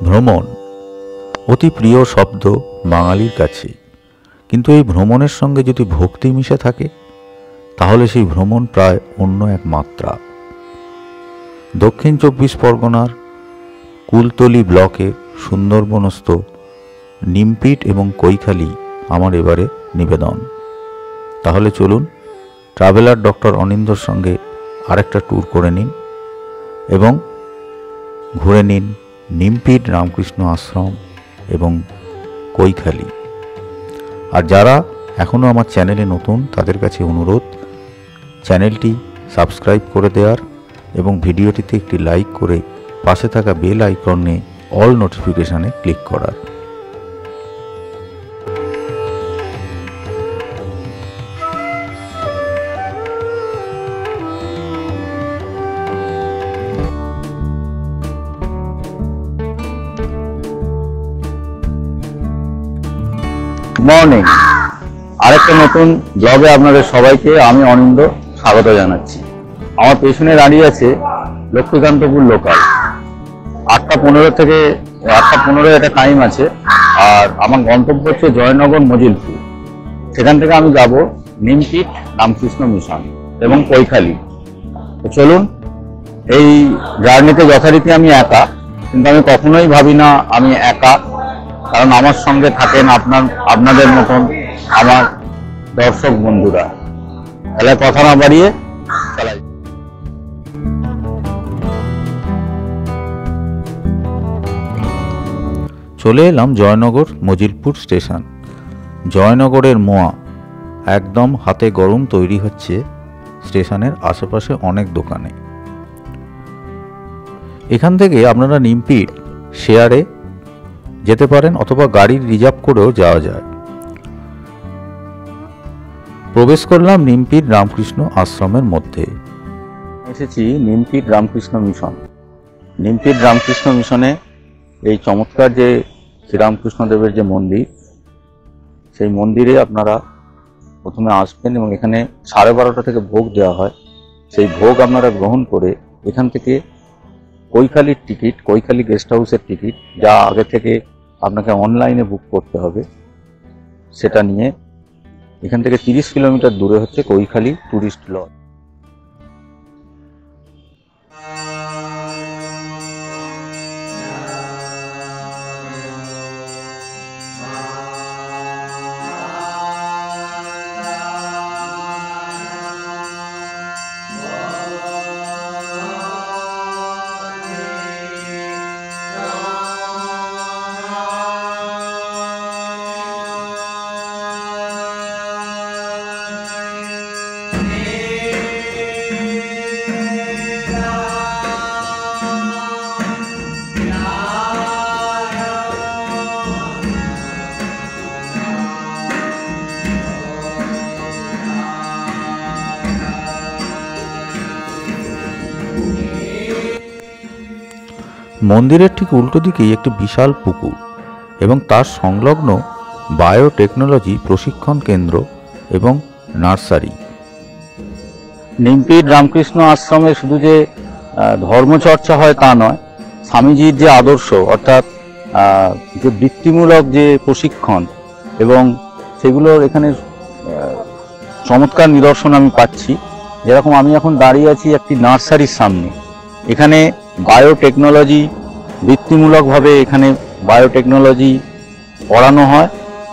ভ্রমণ অতি প্রিয় শব্দ বাঙালির কাছে, কিন্তু এই ভ্রমণের সঙ্গে যদি ভক্তি মিশে থাকে তাহলে সেই ভ্রমণ প্রায় অন্য এক মাত্রা। দক্ষিণ 24 পরগনার কুলতলি ব্লকের সুন্দরবনস্থ নিমপিট এবং কৈখালি আমার এবারে নিবেদন। তাহলে চলুন ট্রাভেলার ডক্টর অনিন্দর সঙ্গে আরেকটা ট্যুর করে নিন এবং ঘুরে নিন নিমপিট রামকৃষ্ণ আশ্রম এবং কৈখালি। আর যারা এখনও আমার চ্যানেলে নতুন তাদের কাছে অনুরোধ, চ্যানেলটি সাবস্ক্রাইব করে দেওয়ার এবং ভিডিওটিতে একটি লাইক করে পাশে থাকা বেল আইকনে অল নোটিফিকেশানে ক্লিক করার। মর্নিং, আরেকটা নতুন ব্লগে আপনাদের সবাইকে আমি অনিন্দ স্বাগত জানাচ্ছি। আমার পেছনে দাঁড়িয়ে আছে লক্ষ্মীকান্তপুর লোকাল। 8টা 15 থেকে 8টা 15 একটা টাইম আছে, আর আমার গন্তব্য হচ্ছে জয়নগর মজিলপুর। সেখান থেকে আমি যাব নিমপিট রামকৃষ্ণ মিশন এবং কৈখালি। তো চলুন, এই জার্নিতে যথারীতি আমি একা, কিন্তু আমি কখনোই ভাবি না আমি একা, কারণ আমার সঙ্গে থাকেন আপনাদের মতন আমার দর্শক বন্ধুরা। তাহলে কথা না বাড়িয়ে চালাই। চলে এলাম জয়নগর মজিলপুর স্টেশন। জয়নগরের মোয়া একদম হাতে গরম তৈরি হচ্ছে স্টেশনের আশেপাশে অনেক দোকানে। এখান থেকে আপনারা নিমপিট শেয়ারে যেতে পারেন অথবা গাড়ির রিজার্ভ করেও যাওয়া যায়। প্রবেশ করলাম নিমপিট রামকৃষ্ণ আশ্রমের মধ্যে। এসেছি নিমপিট রামকৃষ্ণ মিশন। নিমপিট রামকৃষ্ণ মিশনে এই চমৎকার যে শ্রীরামকৃষ্ণদেবের যে মন্দির, সেই মন্দিরে আপনারা প্রথমে আসবেন এবং এখানে 12:30 থেকে ভোগ দেওয়া হয়। সেই ভোগ আপনারা গ্রহণ করে এখান থেকে কৈখালির টিকিট, কৈখালি গেস্ট হাউসের টিকিট, যা আগে থেকে আপনাকে অনলাইনে বুক করতে হবে, সেটা নিয়ে এখান থেকে 30 কিলোমিটার দূরে হচ্ছে কৈখালি ট্যুরিস্ট লজ। মন্দিরের ঠিক উল্টো দিকেই একটি বিশাল পুকুর এবং তার সংলগ্ন বায়োটেকনোলজি প্রশিক্ষণ কেন্দ্র এবং নার্সারি। নিমপিট রামকৃষ্ণ আশ্রমে শুধু যে ধর্মচর্চা হয় তা নয়, স্বামীজির যে আদর্শ, অর্থাৎ যে বৃত্তিমূলক যে প্রশিক্ষণ, এবং সেগুলোর এখানে চমৎকার নিদর্শন আমি পাচ্ছি। যেরকম আমি এখন দাঁড়িয়ে আছি একটি নার্সারির সামনে। এখানে বায়োটেকনোলজি বৃত্তিমূলকভাবে এখানে বায়োটেকনোলজি পড়ানো হয়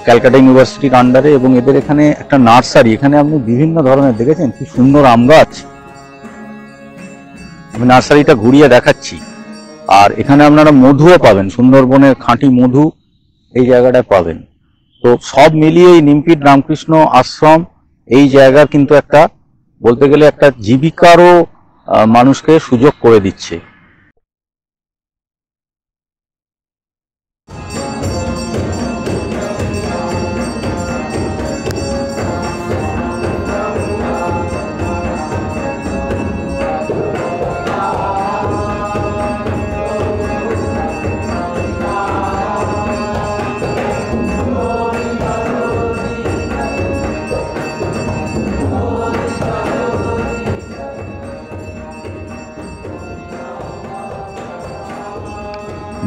ক্যালকাটা ইউনিভার্সিটির আন্ডারে, এবং এদের এখানে একটা নার্সারি। এখানে আপনি বিভিন্ন ধরনের, দেখেছেন কি সুন্দর আম গাছ। আমি নার্সারিটা ঘুরিয়ে দেখাচ্ছি। আর এখানে আপনারা মধুও পাবেন, সুন্দরবনের খাঁটি মধু এই জায়গাটায় পাবেন। তো সব মিলিয়ে এই নিমপিট রামকৃষ্ণ আশ্রম এই জায়গার কিন্তু একটা, বলতে গেলে একটা জীবিকারও মানুষকে সুযোগ করে দিচ্ছে।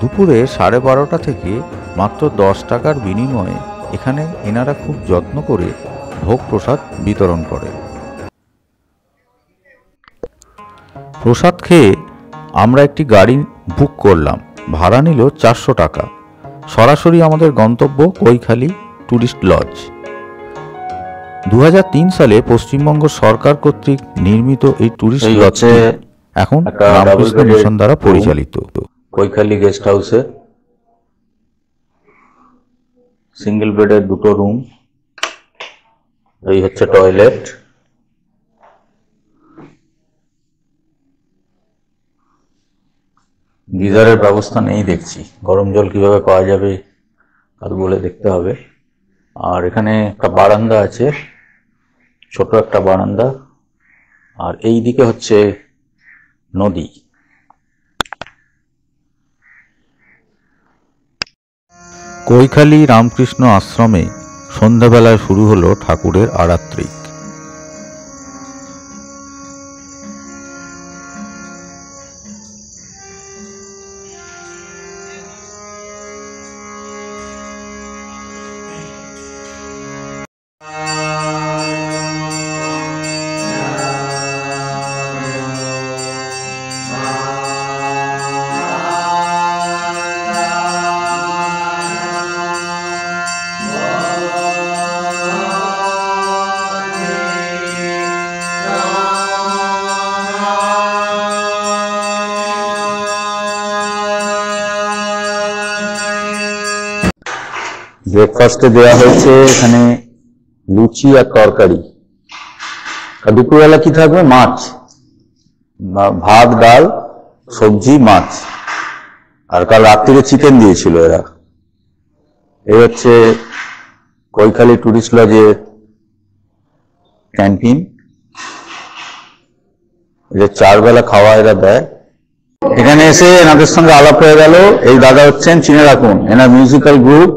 দুপুরে 12:30 থেকে মাত্র 10 টাকার বিনিময়ে এখানে এনারা খুব যত্ন করে ভোগ প্রসাদ বিতরণ করে। প্রসাদ খেয়ে আমরা একটি গাড়ি বুক করলাম। ভাড়া নিল 400 টাকা। সরাসরি আমাদের গন্তব্য কৈখালী ট্যুরিস্ট লজ। 2003 সালে পশ্চিমবঙ্গ সরকার কর্তৃক নির্মিত এই ট্যুরিস্ট লজটি এখন রামকৃষ্ণ মিশন দ্বারা পরিচালিত। কৈখালী গেস্ট হাউসে সিঙ্গেল বেডের 2টো রুম, এই হচ্ছে টয়লেট। গিজারের ব্যবস্থা নেই দেখছি, গরম জল কিভাবে পাওয়া যাবে আর বলে দেখতে হবে। আর এখানে একটা বারান্দা আছে, ছোট একটা বারান্দা, আর এই দিকে হচ্ছে নদী। কৈখালী রামকৃষ্ণ আশ্রমে সন্ধ্যাবেলায় শুরু হলো ঠাকুরের আরাত্রিক। ব্রেকফাস্টে দেওয়া হয়েছে এখানে লুচি আর তরকারি। আর দুপুরবেলা কি থাকবে? মাছ, ভাত, ডাল, সবজি, মাছ। আর কাল রাত্রিরে চিকেন দিয়েছিল এরা। এই হচ্ছে কৈখালী টুরিস্ট লজের ক্যান্টিন। এদের 4 বেলা খাওয়া এরা দেয়। এখানে এসে এনাদের সঙ্গে আলাপ হয়ে গেল। এই দাদা হচ্ছেন, চিনে রাখুন, এনার মিউজিক্যাল গ্রুপ,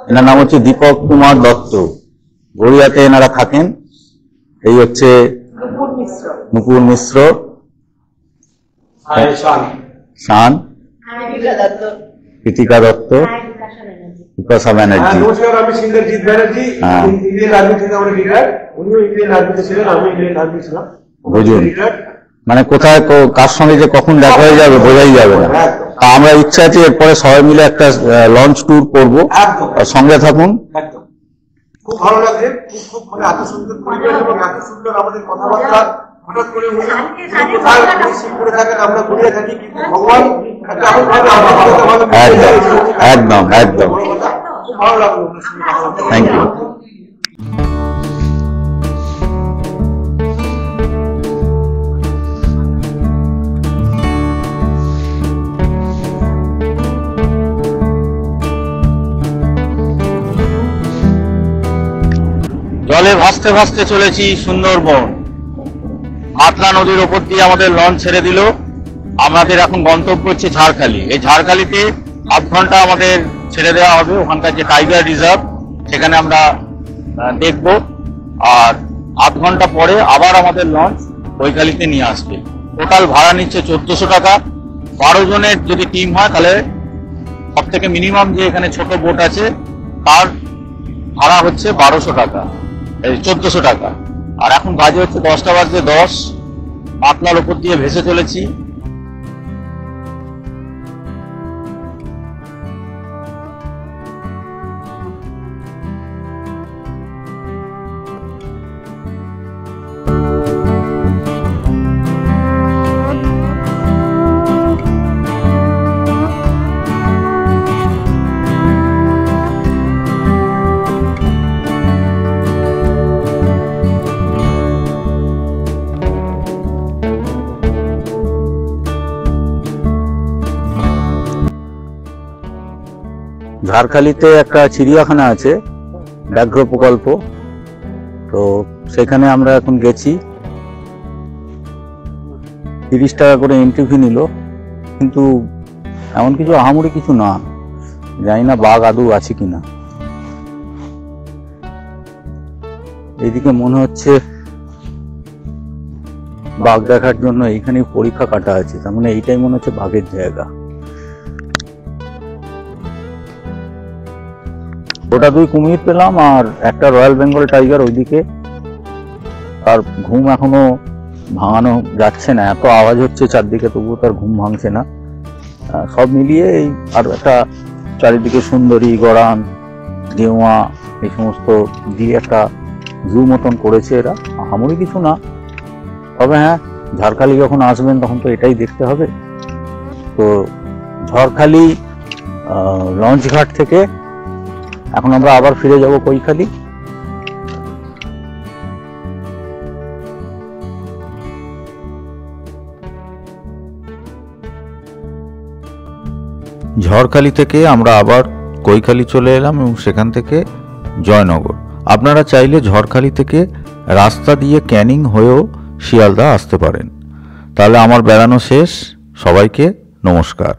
এনার নাম হচ্ছে দীপক কুমার দত্ত। গড়িয়াতে এনারা থাকেন। এই হচ্ছে নুপুর মিশ্র, শান, কৃতিকা দত্ত, বিপাশা ব্যানার্জি। নমস্কার, আমি সিন্দ্রজিৎ ব্যানার্জি, ইন্ডিয়ান আর্মি থেকে আমরা রিটায়ার্ড। উনিও ইন্ডিয়ান আর্মিতে ছিলেন, আমি ইন্ডিয়ান আর্মি ছিলাম। বুঝুন, মানে কোথায় কার সঙ্গে যে কখন দেখা হয়ে যাবে বোঝাই যাবে না। তা আমরা ইচ্ছা আছে এরপরে সবাই মিলে একটা লঞ্চ ট্যুর করবো, সঙ্গে থাকুন। একদম খুব ভালো লাগছে, খুব মানে এত সুন্দর পরিবেশ এবং এত সুন্দর আমাদের কথাবার্তা। হঠাৎ করে উনি কোথায় শিবপুরে থাকেন, আমরা ঘুরিয়ে থাকি, কিন্তু ভগবান একটা এমন ভাবে আমাদের সাথে ভালো একদম একদম খুব ভালো লাগলো। Thank you. জলে ভাসতে ভাসতে চলেছি সুন্দরবন। মাতলা নদীর ওপর দিয়ে আমাদের লঞ্চ ছেড়ে দিল। আমাদের এখন গন্তব্য হচ্ছে ঝাড়খালি। এই ঝাড়খালিতে 8 ঘন্টা আমাদের ছেড়ে দেওয়া হবে। ওখানকার যে টাইগার রিজার্ভ সেখানে আমরা দেখব। আর 8 ঘন্টা পরে আবার আমাদের লঞ্চ কৈখালিতে নিয়ে আসবে। টোটাল ভাড়া নিচ্ছে 1400 টাকা। 12 জনের যদি টিম হয় তাহলে সব থেকে মিনিমাম যে এখানে ছোট বোট আছে তার ভাড়া হচ্ছে 1200 টাকা, 1400 টাকা। আর এখন বাজে হচ্ছে 10:10। পাতলার উপর দিয়ে ভেসে চলেছি। ঝাড়খালিতে একটা চিড়িয়াখানা আছে, ব্যাঘ্র প্রকল্প। তো সেখানে আমরা এখন গেছি। 30 টাকা করে এন্ট্রি ফি নিল, কিন্তু এমন কিছু আহামরি কিছু না। জানি না বাঘ আদৌ আছে কিনা। এইদিকে মনে হচ্ছে বাঘ দেখার জন্য এইখানে পরীক্ষা কাটা আছে, তার মানে এইটাই মনে হচ্ছে বাঘের জায়গা। ওটা 2 কুমির পেলাম আর একটা রয়্যাল বেঙ্গল টাইগার ওইদিকে। তার ঘুম এখনো ভাঙানো যাচ্ছে না, এত আওয়াজ হচ্ছে চারদিকে, তবুও তার ঘুম ভাঙছে না। সব মিলিয়ে এই আর একটা চারিদিকে সুন্দরী, গড়ান, গেওয়া এই সমস্ত দিয়ে একটা জু মতন করেছে এরা। আহামরি কিছু না, তবে হ্যাঁ, ঝড়খালি যখন আসবেন তখন তো এটাই দেখতে হবে। তো ঝড়খালি লঞ্চ ঘাট থেকে এখন আমরা আবার ফিরে যাব কৈখালি। ঝড়খালি থেকে আমরা আবার কৈখালি চলে এলাম এবং সেখান থেকে জয়নগর। আপনারা চাইলে ঝড়খালি থেকে রাস্তা দিয়ে ক্যানিং হয়েও শিয়ালদা আসতে পারেন। তাহলে আমার বেড়ানো শেষ। সবাইকে নমস্কার।